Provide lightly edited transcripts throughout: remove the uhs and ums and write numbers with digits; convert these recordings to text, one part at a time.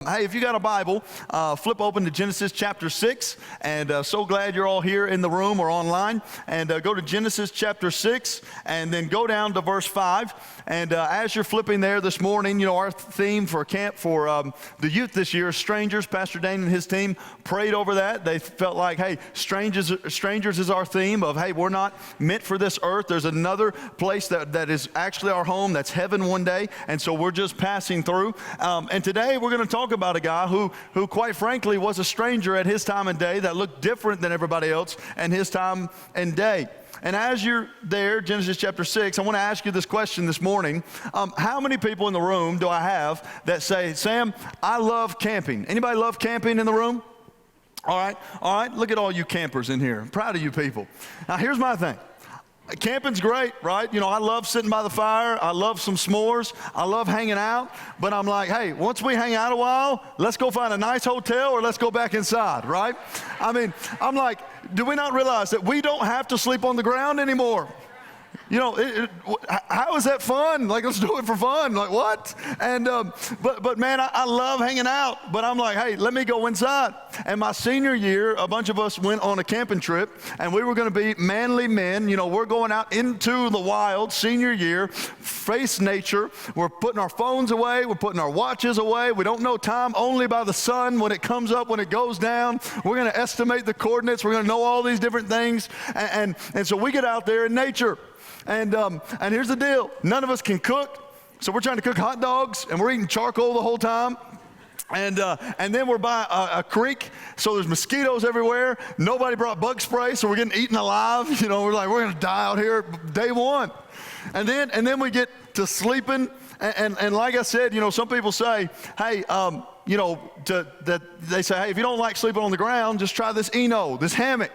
Hey, if you got a Bible, flip open to Genesis chapter 6, and so glad you're all here in the room or online, and go to Genesis chapter 6, and then go down to verse 5, and as you're flipping there this morning, you know, our theme for camp for the youth this year is strangers. Pastor Dane and his team prayed over that. They felt like, hey, strangers is our theme of, hey, we're not meant for this earth. There's another place that is actually our home, that's heaven one day, and so we're just passing through, and today we're going to talk about a guy who quite frankly was a stranger at his time and day, that looked different than everybody else and his time and day. And as you're there, Genesis chapter 6, I want to ask you this question this morning. How many people in the room do I have that say, Sam, I love camping? Anybody love camping in the room? All right, look at all you campers in here. I'm proud of you people. Now here's my thing. Camping's great, right? You know, I love sitting by the fire. I love some s'mores. I love hanging out. But I'm like, hey, once we hang out a while, let's go find a nice hotel or let's go back inside, right? I mean, I'm like, do we not realize that we don't have to sleep on the ground anymore? You know, how is that fun? Like, let's do it for fun. Like, what? And, but man, I love hanging out. But I'm like, hey, let me go inside. And my senior year, a bunch of us went on a camping trip, and we were going to be manly men. You know, we're going out into the wild, senior year, face nature. We're putting our phones away. We're putting our watches away. We don't know time only by the sun, when it comes up, when it goes down. We're going to estimate the coordinates. We're going to know all these different things. And so we get out there in nature. And here's the deal. None of us can cook, so we're trying to cook hot dogs, and we're eating charcoal the whole time. And then we're by a creek, so there's mosquitoes everywhere. Nobody brought bug spray, so we're getting eaten alive. You know, we're like, we're going to die out here day one. And then we get to sleeping, and like I said, you know, some people say, hey, you know, they say, hey, if you don't like sleeping on the ground, just try this this hammock.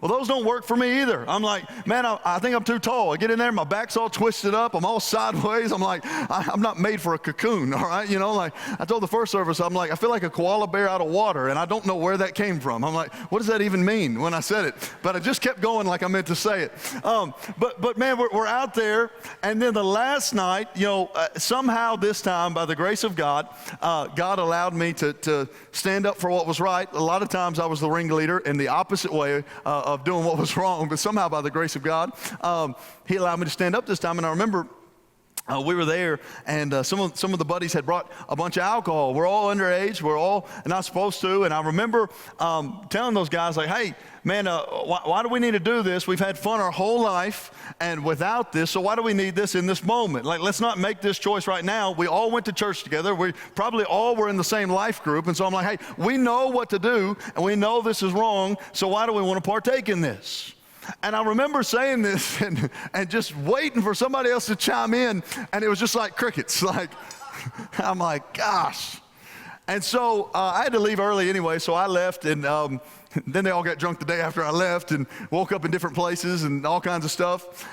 Well, those don't work for me either. I'm like, man, I think I'm too tall. I get in there, my back's all twisted up. I'm all sideways. I'm like, I'm not made for a cocoon, all right? You know, like I told the first service, I'm like, I feel like a koala bear out of water, and I don't know where that came from. I'm like, what does that even mean when I said it? But I just kept going like I meant to say it. But man, we're out there, and then the last night, you know, somehow this time, by the grace of God, God allowed me to stand up for what was right. A lot of times I was the ringleader in the opposite way of doing what was wrong, but somehow by the grace of God, he allowed me to stand up this time. And I remember we were there, and some of the buddies had brought a bunch of alcohol. We're all underage. We're all not supposed to. And I remember telling those guys, like, hey, man, why do we need to do this? We've had fun our whole life, and without this, so why do we need this in this moment? Like, let's not make this choice right now. We all went to church together. We probably all were in the same life group. And so I'm like, hey, we know what to do, and we know this is wrong, so why do we want to partake in this? And I remember saying this and just waiting for somebody else to chime in, and it was just like crickets. Like, I'm like, gosh. And so I had to leave early anyway, so I left, and then they all got drunk the day after I left and woke up in different places and all kinds of stuff.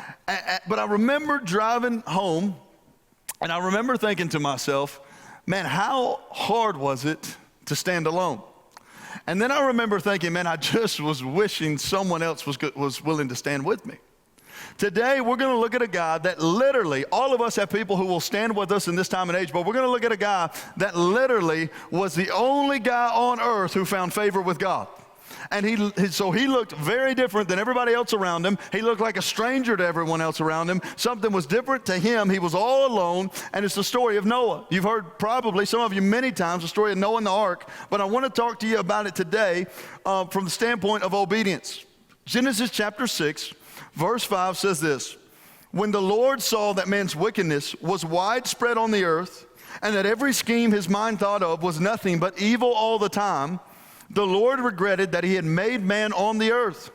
But I remember driving home, and I remember thinking to myself, man, how hard was it to stand alone? And then I remember thinking, man, I just was wishing someone else was willing to stand with me. Today, we're going to look at a guy that literally, all of us have people who will stand with us in this time and age, but we're going to look at a guy that literally was the only guy on earth who found favor with God. And so he looked very different than everybody else around him. He looked like a stranger to everyone else around him. Something was different to him. He was all alone, and it's the story of Noah. You've heard probably, some of you many times, the story of Noah and the ark, but I want to talk to you about it today from the standpoint of obedience. Genesis chapter 6, verse 5 says this: when the Lord saw that man's wickedness was widespread on the earth, and that every scheme his mind thought of was nothing but evil all the time, the Lord regretted that he had made man on the earth,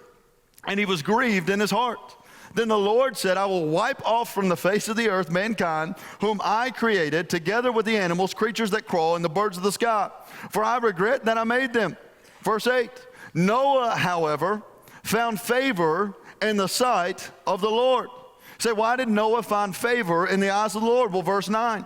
and he was grieved in his heart. Then the Lord said, I will wipe off from the face of the earth mankind, whom I created, together with the animals, creatures that crawl, and the birds of the sky, for I regret that I made them. Verse 8, Noah, however, found favor in the sight of the Lord. Say, why did Noah find favor in the eyes of the Lord? Well, verse 9.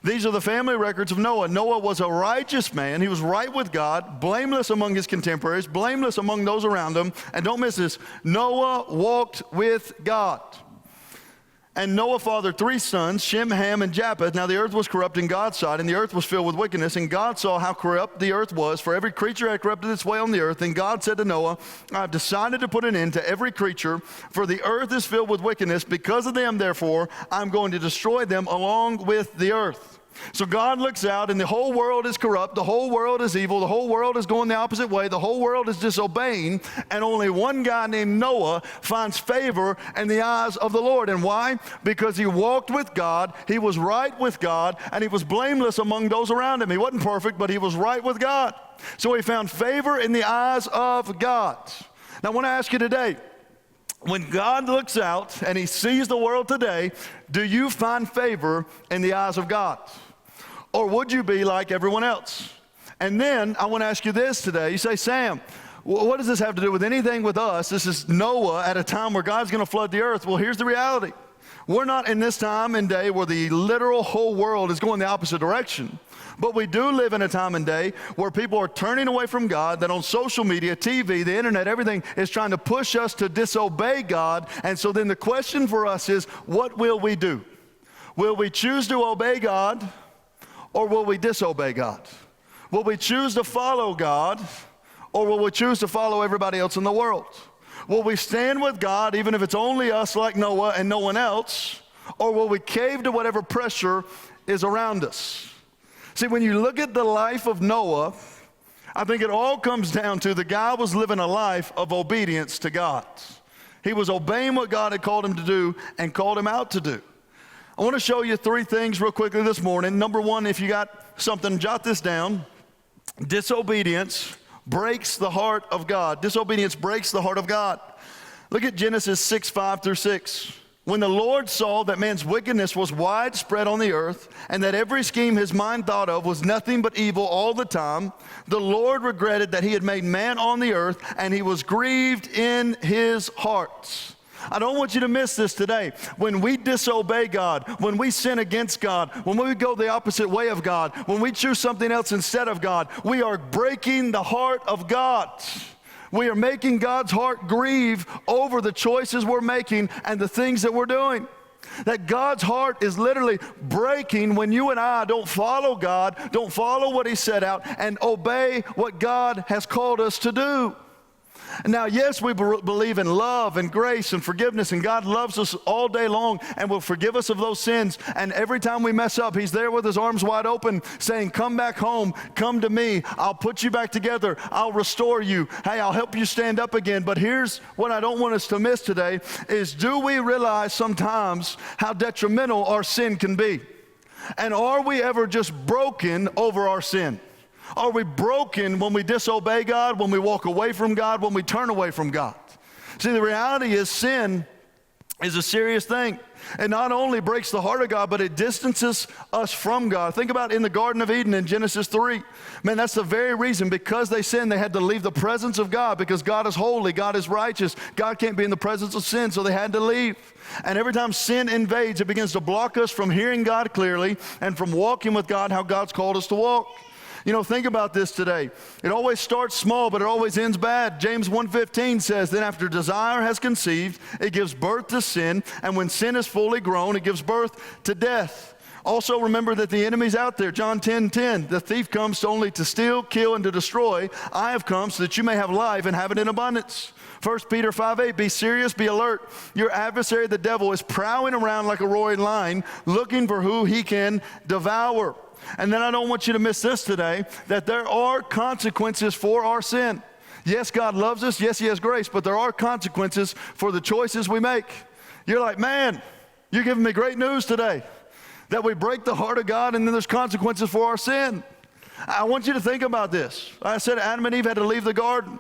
These are the family records of Noah. Noah was a righteous man. He was right with God, blameless among his contemporaries, blameless among those around him. And don't miss this, Noah walked with God. And Noah fathered 3 sons, Shem, Ham, and Japheth. Now the earth was corrupt in God's sight, and the earth was filled with wickedness. And God saw how corrupt the earth was, for every creature had corrupted its way on the earth. And God said to Noah, I have decided to put an end to every creature, for the earth is filled with wickedness. Because of them, therefore, I'm going to destroy them along with the earth. So God looks out, and the whole world is corrupt, the whole world is evil, the whole world is going the opposite way, the whole world is disobeying, and only one guy named Noah finds favor in the eyes of the Lord. And why? Because he walked with God, he was right with God, and he was blameless among those around him. He wasn't perfect, but he was right with God. So he found favor in the eyes of God. Now I want to ask you today, when God looks out and he sees the world today, do you find favor in the eyes of God? Or would you be like everyone else? And then I want to ask you this today. You say, Sam, what does this have to do with anything with us? This is Noah at a time where God's going to flood the earth. Well, here's the reality. We're not in this time and day where the literal whole world is going the opposite direction. But we do live in a time and day where people are turning away from God, that on social media, TV, the internet, everything is trying to push us to disobey God. And so then the question for us is, what will we do? Will we choose to obey God, or will we disobey God? Will we choose to follow God, or will we choose to follow everybody else in the world? Will we stand with God even if it's only us like Noah and no one else, or will we cave to whatever pressure is around us? See, when you look at the life of Noah, I think it all comes down to the guy was living a life of obedience to God. He was obeying what God had called him to do and called him out to do. I want to show you 3 things real quickly this morning. Number 1, if you got something, jot this down. Disobedience breaks the heart of God. Disobedience breaks the heart of God. Look at Genesis 6:5-6. When the Lord saw that man's wickedness was widespread on the earth, and that every scheme his mind thought of was nothing but evil all the time, the Lord regretted that he had made man on the earth, and he was grieved in his heart. I don't want you to miss this today. When we disobey God, when we sin against God, when we go the opposite way of God, when we choose something else instead of God, we are breaking the heart of God. We are making God's heart grieve over the choices we're making and the things that we're doing. That God's heart is literally breaking when you and I don't follow God, don't follow what he set out, and obey what God has called us to do. Now, yes, we believe in love and grace and forgiveness, and God loves us all day long and will forgive us of those sins. And every time we mess up, he's there with his arms wide open saying, come back home, come to me, I'll put you back together, I'll restore you, hey, I'll help you stand up again. But here's what I don't want us to miss today is, do we realize sometimes how detrimental our sin can be? And are we ever just broken over our sin? Are we broken when we disobey God, when we walk away from God, when we turn away from God? See, the reality is sin is a serious thing. It not only breaks the heart of God, but it distances us from God. Think about in the Garden of Eden in Genesis 3. Man, that's the very reason. Because they sinned, they had to leave the presence of God, because God is holy, God is righteous. God can't be in the presence of sin, so they had to leave. And every time sin invades, it begins to block us from hearing God clearly and from walking with God how God's called us to walk. You know, think about this today. It always starts small, but it always ends bad. James 1:15 says, then after desire has conceived, it gives birth to sin. And when sin is fully grown, it gives birth to death. Also remember that the enemy's out there. John 10:10, the thief comes only to steal, kill, and to destroy. I have come so that you may have life and have it in abundance. 1 Peter 5:8, be serious, be alert. Your adversary, the devil, is prowling around like a roaring lion, looking for who he can devour. And then I don't want you to miss this today, that there are consequences for our sin. Yes, God loves us. Yes, he has grace, but there are consequences for the choices we make. You're like, man, you're giving me great news today, that we break the heart of God and then there's consequences for our sin. I want you to think about this. I said Adam and Eve had to leave the garden.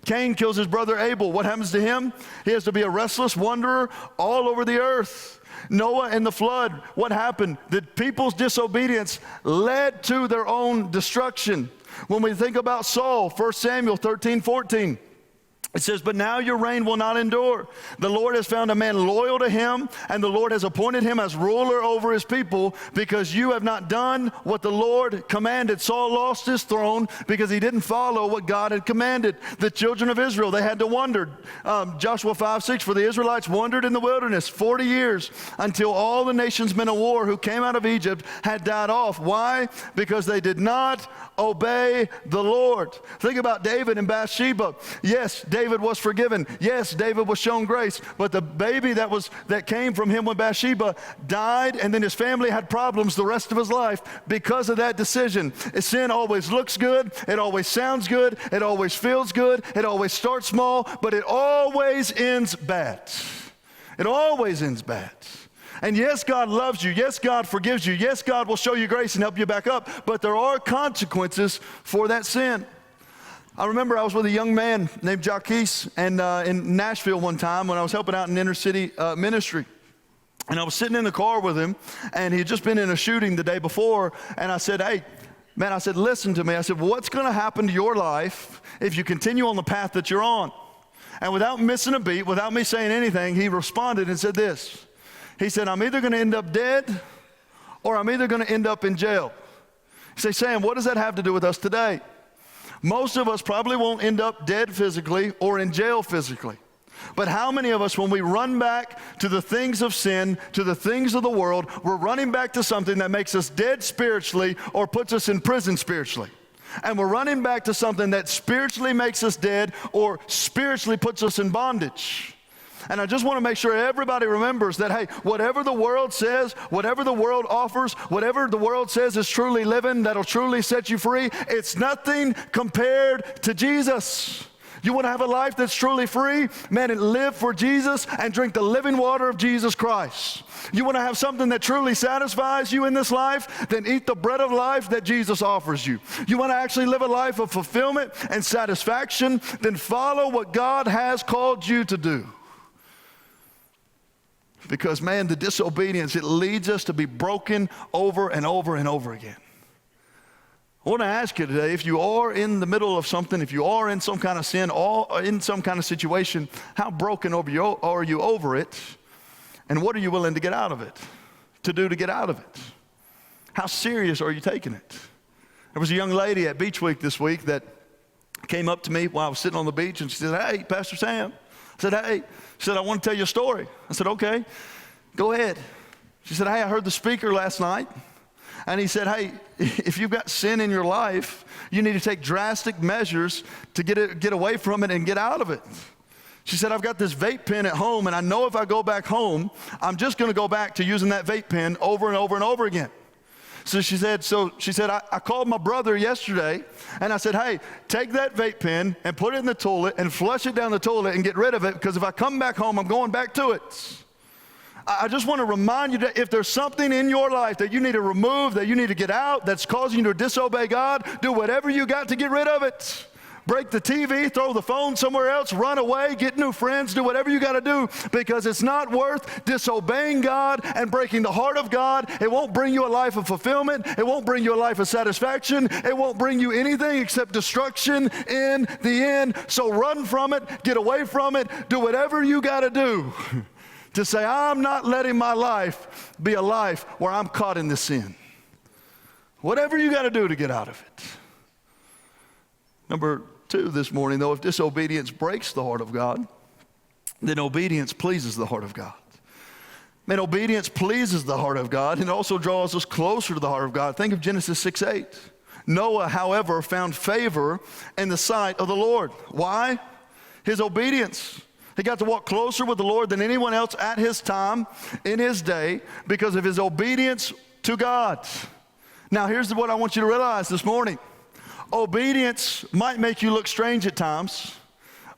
Cain kills his brother Abel. What happens to him? He has to be a restless wanderer all over the earth. Noah and the flood, what happened? The people's disobedience led to their own destruction. When we think about Saul, 1 Samuel 13:14, It says, but now your reign will not endure. The Lord has found a man loyal to him, and the Lord has appointed him as ruler over his people, because you have not done what the Lord commanded. Saul lost his throne because he didn't follow what God had commanded. The children of Israel, they had to wander. Joshua 5:6, for the Israelites wandered in the wilderness 40 years until all the nations men of war who came out of Egypt had died off. Why? Because they did not obey the Lord. Think about David and Bathsheba. Yes, David was forgiven. Yes, David was shown grace. But the baby that came from him with Bathsheba died, and then his family had problems the rest of his life because of that decision. Sin always looks good. It always sounds good. It always feels good. It always starts small, but it always ends bad. It always ends bad. And yes, God loves you. Yes, God forgives you. Yes, God will show you grace and help you back up. But there are consequences for that sin. I remember I was with a young man named Jaquez and in Nashville one time when I was helping out in inner city ministry. And I was sitting in the car with him, and he had just been in a shooting the day before. And I said, hey, man, I said, listen to me. I said, what's going to happen to your life if you continue on the path that you're on? And without missing a beat, without me saying anything, he responded and said this. He said, I'm either going to end up dead or I'm either going to end up in jail. You say, Sam, what does that have to do with us today? Most of us probably won't end up dead physically or in jail physically. But how many of us, when we run back to the things of sin, to the things of the world, we're running back to something that makes us dead spiritually or puts us in prison spiritually? And we're running back to something that spiritually makes us dead or spiritually puts us in bondage. And I just want to make sure everybody remembers that, hey, whatever the world says, whatever the world offers, whatever the world says is truly living, that'll truly set you free, it's nothing compared to Jesus. You want to have a life that's truly free? Man, and live for Jesus and drink the living water of Jesus Christ. You want to have something that truly satisfies you in this life? Then eat the bread of life that Jesus offers you. You want to actually live a life of fulfillment and satisfaction? Then follow what God has called you to do. Because, man, the disobedience, it leads us to be broken over and over and over again. I want to ask you today, if you are in the middle of something, if you are in some kind of sin, or in some kind of situation, how broken are you over it? And what are you willing to get out of it, to get out of it? How serious are you taking it? There was a young lady at Beach Week this week that came up to me while I was sitting on the beach, and she said, hey, Pastor Sam. I said, hey. She said, I want to tell you a story. I said, okay, go ahead. She said, hey, I heard the speaker last night, and he said, hey, if you've got sin in your life, you need to take drastic measures to get away from it and get out of it. She said, I've got this vape pen at home, and I know if I go back home, I'm just going to go back to using that vape pen over and over and over again. So she said, I called my brother yesterday, and I said, hey, take that vape pen and put it in the toilet and flush it down the toilet and get rid of it, because if I come back home, I'm going back to it. I just want to remind you that if there's something in your life that you need to remove, that you need to get out, that's causing you to disobey God, do whatever you got to get rid of it. Break the TV, throw the phone somewhere else, run away, get new friends, do whatever you got to do, because it's not worth disobeying God and breaking the heart of God. It won't bring you a life of fulfillment. It won't bring you a life of satisfaction. It won't bring you anything except destruction in the end. So run from it, get away from it, do whatever you got to do to say, I'm not letting my life be a life where I'm caught in this sin. Whatever you got to do to get out of it. Number 2 this morning, though, if disobedience breaks the heart of God, then obedience pleases the heart of God. Man, obedience pleases the heart of God, and it also draws us closer to the heart of God. Think of Genesis 6:8. Noah, however, found favor in the sight of the Lord. Why? His obedience. He got to walk closer with the Lord than anyone else at his time, in his day, because of his obedience to God. Now, here's what I want you to realize this morning. Obedience might make you look strange at times.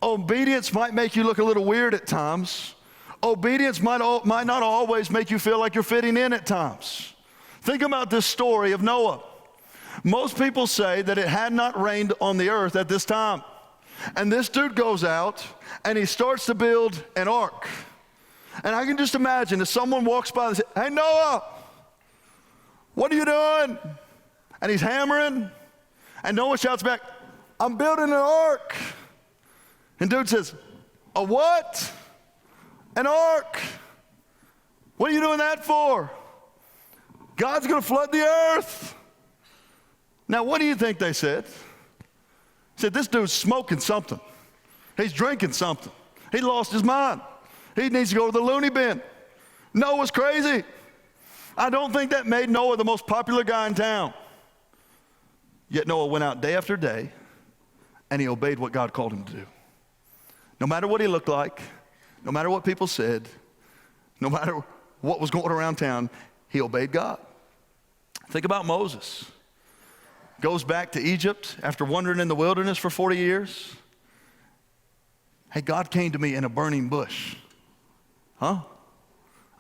Obedience might make you look a little weird at times. Obedience might not always make you feel like you're fitting in at times. Think about this story of Noah. Most people say that it had not rained on the earth at this time. And this dude goes out and he starts to build an ark. And I can just imagine if someone walks by and says, hey, Noah, what are you doing? And he's hammering. And Noah shouts back, I'm building an ark. And dude says, a what? An ark. What are you doing that for? God's going to flood the earth. Now, what do you think they said? They said, this dude's smoking something. He's drinking something. He lost his mind. He needs to go to the loony bin. Noah's crazy. I don't think that made Noah the most popular guy in town. Yet Noah went out day after day, and he obeyed what God called him to do. No matter what he looked like, no matter what people said, no matter what was going around town, he obeyed God. Think about Moses. Goes back to Egypt after wandering in the wilderness for 40 years. Hey, God came to me in a burning bush. Huh?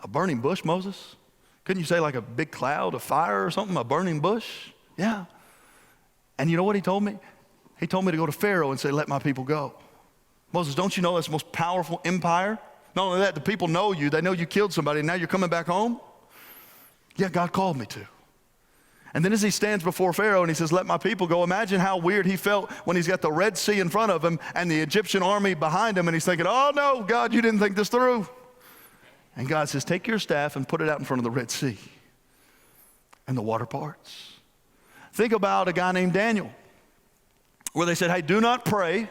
A burning bush, Moses? Couldn't you say like a big cloud of fire or something? A burning bush? Yeah. And you know what he told me? He told me to go to Pharaoh and say, let my people go. Moses, don't you know that's the most powerful empire? Not only that, the people know you. They know you killed somebody, and now you're coming back home? Yeah, God called me to. And then as he stands before Pharaoh and he says, let my people go, imagine how weird he felt when he's got the Red Sea in front of him and the Egyptian army behind him, and he's thinking, oh no, God, you didn't think this through. And God says, take your staff and put it out in front of the Red Sea. And the water parts. Think about a guy named Daniel, where they said, hey, do not pray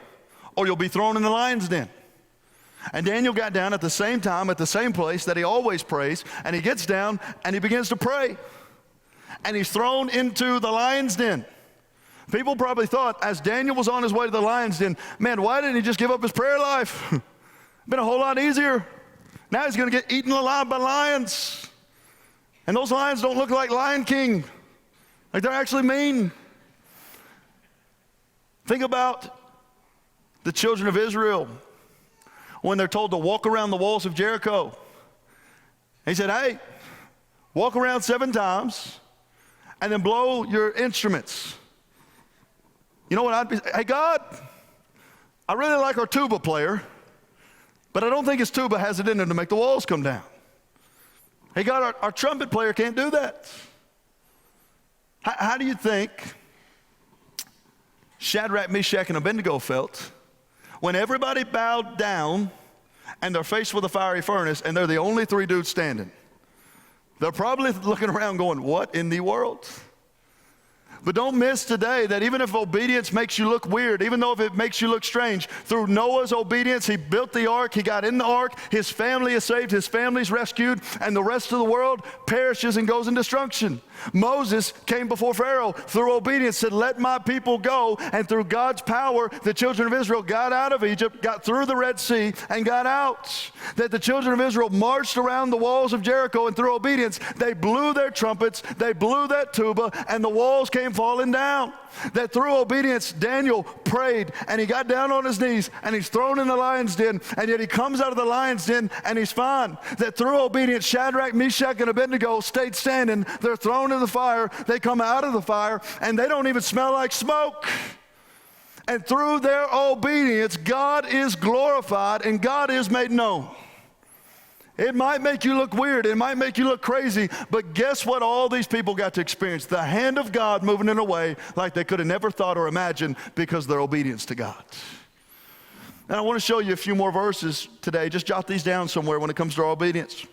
or you'll be thrown in the lion's den. And Daniel got down at the same time, at the same place that he always prays, and he gets down and he begins to pray. And he's thrown into the lion's den. People probably thought, as Daniel was on his way to the lion's den, man, why didn't he just give up his prayer life? Been a whole lot easier. Now he's going to get eaten alive by lions. And those lions don't look like Lion King. Like they're actually mean. Think about the children of Israel when they're told to walk around the walls of Jericho. He said, hey, walk around 7 times and then blow your instruments. You know what I'd be, hey God, I really like our tuba player, but I don't think his tuba has it in him to make the walls come down. Hey God, our trumpet player can't do that. How do you think Shadrach, Meshach, and Abednego felt when everybody bowed down and they're faced with a fiery furnace and they're the only 3 dudes standing? They're probably looking around going, what in the world? But don't miss today that even if obedience makes you look weird, even though if it makes you look strange, through Noah's obedience, he built the ark, he got in the ark, his family is saved, his family's rescued, and the rest of the world perishes and goes in destruction. Moses came before Pharaoh through obedience, said, let my people go, and through God's power, the children of Israel got out of Egypt, got through the Red Sea, and got out. That the children of Israel marched around the walls of Jericho, and through obedience, they blew their trumpets, they blew that tuba, and the walls came falling down. That through obedience, Daniel prayed and he got down on his knees and he's thrown in the lion's den, and yet he comes out of the lion's den and he's fine. That through obedience, Shadrach, Meshach, and Abednego stayed standing. They're thrown in the fire. They come out of the fire and they don't even smell like smoke. And through their obedience, God is glorified and God is made known. It might make you look weird, it might make you look crazy, but guess what all these people got to experience? The hand of God moving in a way like they could have never thought or imagined because of their obedience to God. And I want to show you a few more verses today. Just jot these down somewhere when it comes to our obedience.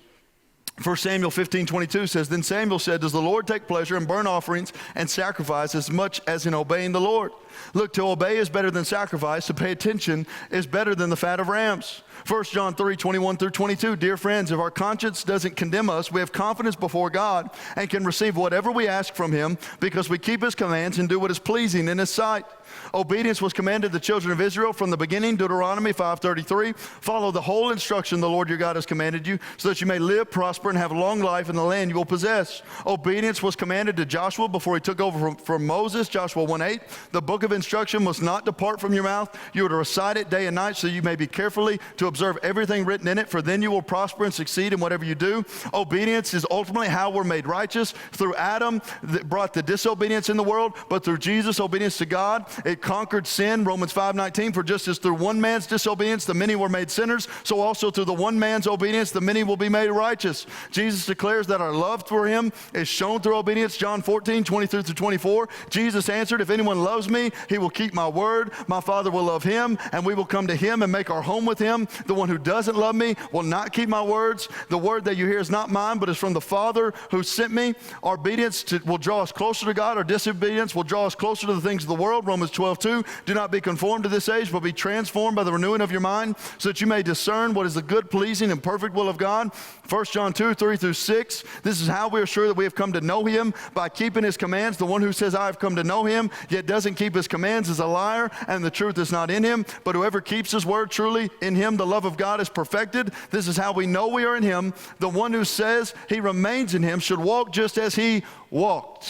1 Samuel 15:22 says, then Samuel said, does the Lord take pleasure in burnt offerings and sacrifice as much as in obeying the Lord? Look, to obey is better than sacrifice. To pay attention is better than the fat of rams. 1 John 3:21-22, dear friends, if our conscience doesn't condemn us, we have confidence before God and can receive whatever we ask from him because we keep his commands and do what is pleasing in his sight. Obedience was commanded the children of Israel from the beginning, Deuteronomy 5:33. Follow the whole instruction the Lord your God has commanded you so that you may live, prosper, and have long life in the land you will possess. Obedience was commanded to Joshua before he took over from Moses, Joshua 1:8. The book of instruction must not depart from your mouth. You are to recite it day and night so you may be carefully to observe everything written in it, for then you will prosper and succeed in whatever you do. Obedience is ultimately how we're made righteous. Through Adam that brought the disobedience in the world, but through Jesus, obedience to God It conquered sin, Romans 5:19, for just as through one man's disobedience the many were made sinners, so also through the one man's obedience the many will be made righteous. Jesus declares that our love for him is shown through obedience, John 14:23-24. Jesus answered, if anyone loves me, he will keep my word. My Father will love him, and we will come to him and make our home with him. The one who doesn't love me will not keep my words. The word that you hear is not mine, but is from the Father who sent me. Our obedience will draw us closer to God. Our disobedience will draw us closer to the things of the world. Romans 12:2. Do not be conformed to this age, but be transformed by the renewing of your mind, so that you may discern what is the good, pleasing, and perfect will of God. 1 John 2:3-6. This is how we are sure that we have come to know him, by keeping his commands. The one who says, I have come to know him, yet doesn't keep his commands is a liar, and the truth is not in him. But whoever keeps his word, truly in him the love of God is perfected. This is how we know we are in him. The one who says he remains in him should walk just as he walked.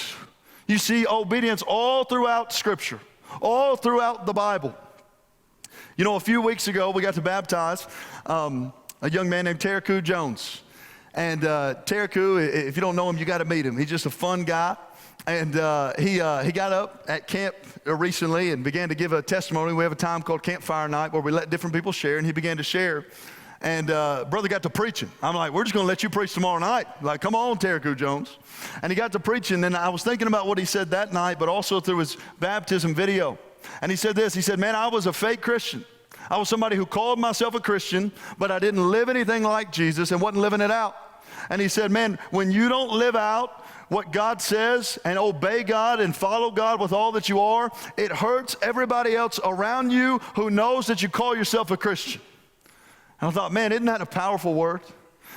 You see obedience all throughout Scripture, all throughout the Bible. You know, a few weeks ago, we got to baptize a young man named Tariku Jones. And Tariku, if you don't know him, you got to meet him. He's just a fun guy. And he got up at camp recently and began to give a testimony. We have a time called Campfire Night where we let different people share, and he began to share. And brother got to preaching. I'm like, we're just going to let you preach tomorrow night. Like, come on, Tariku Jones. And he got to preaching, and I was thinking about what he said that night, but also through his baptism video. And he said this. He said, man, I was a fake Christian. I was somebody who called myself a Christian, but I didn't live anything like Jesus and wasn't living it out. And he said, man, when you don't live out what God says and obey God and follow God with all that you are, it hurts everybody else around you who knows that you call yourself a Christian. And I thought, man, isn't that a powerful word?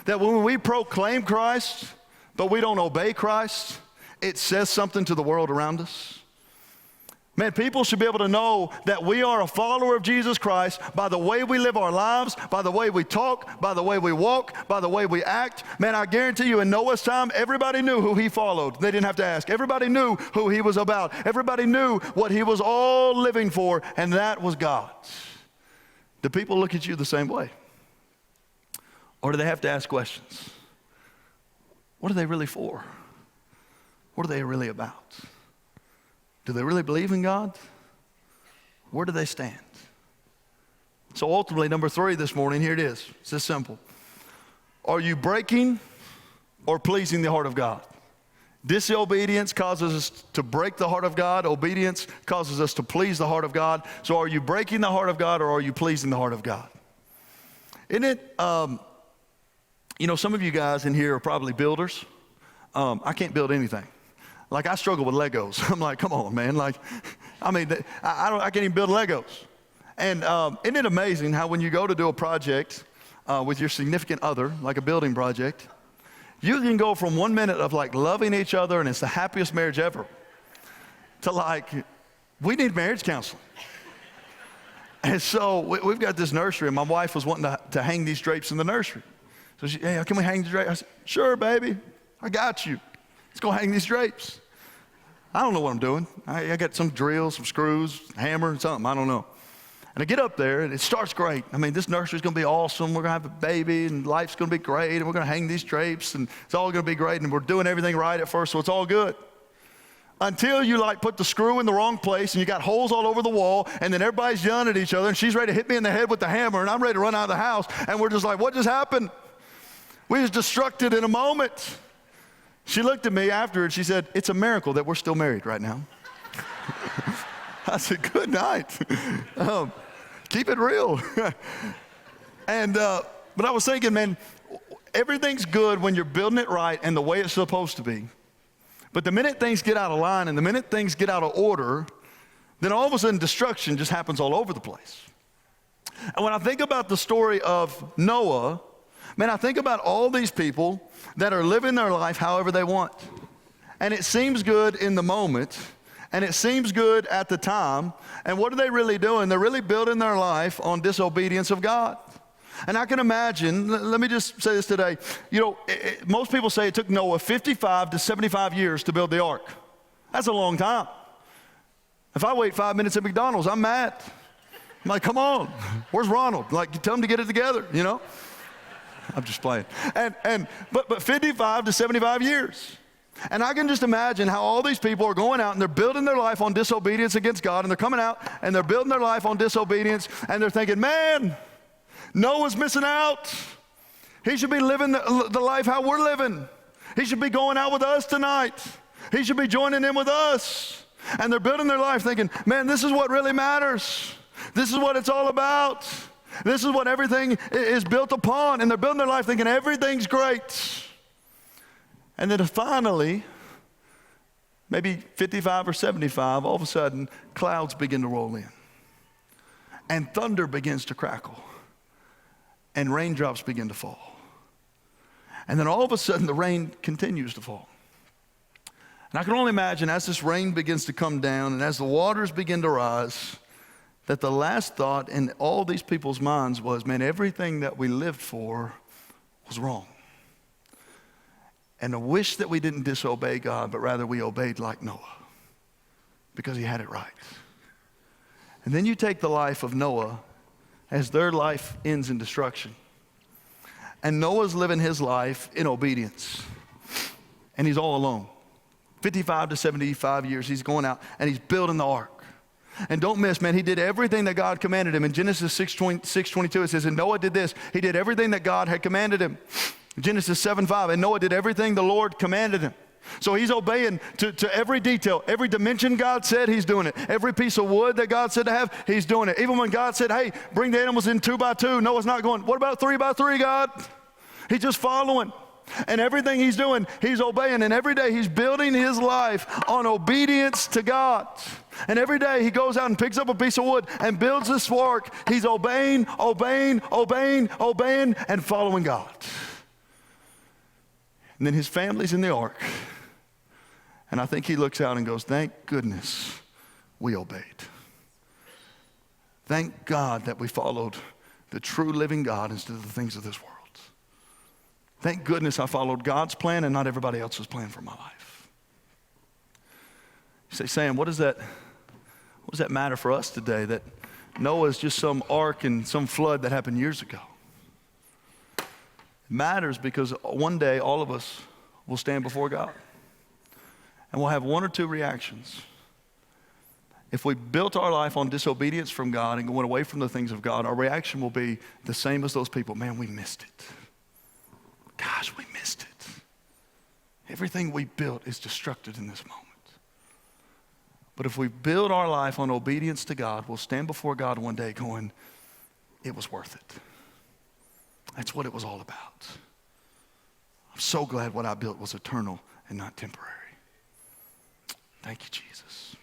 That when we proclaim Christ, but we don't obey Christ, it says something to the world around us. Man, people should be able to know that we are a follower of Jesus Christ by the way we live our lives, by the way we talk, by the way we walk, by the way we act. Man, I guarantee you in Noah's time, everybody knew who he followed. They didn't have to ask. Everybody knew who he was about. Everybody knew what he was all living for, and that was God. Do people look at you the same way? Or do they have to ask questions? What are they really for? What are they really about? Do they really believe in God? Where do they stand? So ultimately, number 3 this morning, here it is. It's this simple. Are you breaking or pleasing the heart of God? Disobedience causes us to break the heart of God. Obedience causes us to please the heart of God. So are you breaking the heart of God or are you pleasing the heart of God? Isn't it, you know, some of you guys in here are probably builders. I can't build anything. Like, I struggle with Legos. I'm like, come on, man. Like, I mean, I can't even build Legos. And isn't it amazing how when you go to do a project with your significant other, like a building project, you can go from 1 minute of like loving each other and it's the happiest marriage ever to like, we need marriage counseling. And so we've got this nursery, and my wife was wanting to hang these drapes in the nursery. So she, hey, can we hang the drapes? I said, sure, baby. I got you. Let's go hang these drapes. I don't know what I'm doing. I got some drills, some screws, hammer, something. I don't know. And I get up there, and it starts great. I mean, this nursery's going to be awesome. We're going to have a baby, and life's going to be great, and we're going to hang these drapes, and it's all going to be great, and we're doing everything right at first, so it's all good. Until you, like, put the screw in the wrong place, and you got holes all over the wall, and then everybody's yelling at each other, and she's ready to hit me in the head with the hammer, and I'm ready to run out of the house, and we're just like, what just happened? We was destructed in a moment. She looked at me after and she said, it's a miracle that we're still married right now. I said, good night. Keep it real. And but I was thinking, man, everything's good when you're building it right and the way it's supposed to be. But the minute things get out of line and the minute things get out of order, then all of a sudden destruction just happens all over the place. And when I think about the story of Noah, man, I think about all these people that are living their life however they want. And it seems good in the moment, and it seems good at the time. And what are they really doing? They're really building their life on disobedience of God. And I can imagine, let me just say this today, you know, most people say it took Noah 55 to 75 years to build the ark. That's a long time. If I wait 5 minutes at McDonald's, I'm mad. I'm like, come on, where's Ronald? Like, tell him to get it together, you know? I'm just playing. But 55 to 75 years. And I can just imagine how all these people are going out and they're building their life on disobedience against God, and they're coming out and they're building their life on disobedience, and they're thinking, man, Noah's missing out. He should be living the life how we're living. He should be going out with us tonight. He should be joining in with us. And they're building their life thinking, man, this is what really matters. This is what it's all about. This is what everything is built upon. And they're building their life thinking everything's great. And then finally, maybe 55 or 75, all of a sudden, clouds begin to roll in. And thunder begins to crackle. And raindrops begin to fall. And then all of a sudden, the rain continues to fall. And I can only imagine as this rain begins to come down and as the waters begin to rise, that the last thought in all these people's minds was, man, everything that we lived for was wrong. And I wish that we didn't disobey God, but rather we obeyed like Noah, because he had it right. And then you take the life of Noah as their life ends in destruction. And Noah's living his life in obedience. And he's all alone. 55 to 75 years, he's going out and he's building the ark. And don't miss, man, he did everything that God commanded him. In Genesis 6:22, it says, and Noah did this. He did everything that God had commanded him. Genesis 7:5, and Noah did everything the Lord commanded him. So he's obeying to every detail. Every dimension God said, he's doing it. Every piece of wood that God said to have, he's doing it. Even when God said, hey, bring the animals in 2 by 2, Noah's not going, what about 3 by 3, God? He's just following. And everything he's doing, he's obeying. And every day he's building his life on obedience to God. And every day he goes out and picks up a piece of wood and builds this ark. He's obeying, and following God. And then his family's in the ark. And I think he looks out and goes, thank goodness we obeyed. Thank God that we followed the true living God instead of the things of this world. Thank goodness I followed God's plan and not everybody else's plan for my life. You say, Sam, what does that matter for us today, that Noah is just some ark and some flood that happened years ago? It matters because one day all of us will stand before God. And we'll have one or two reactions. If we built our life on disobedience from God and going away from the things of God, our reaction will be the same as those people. Man, we missed it. Gosh, we missed it. Everything we built is destructed in this moment. But if we build our life on obedience to God, we'll stand before God one day going, it was worth it. That's what it was all about. I'm so glad what I built was eternal and not temporary. Thank you, Jesus.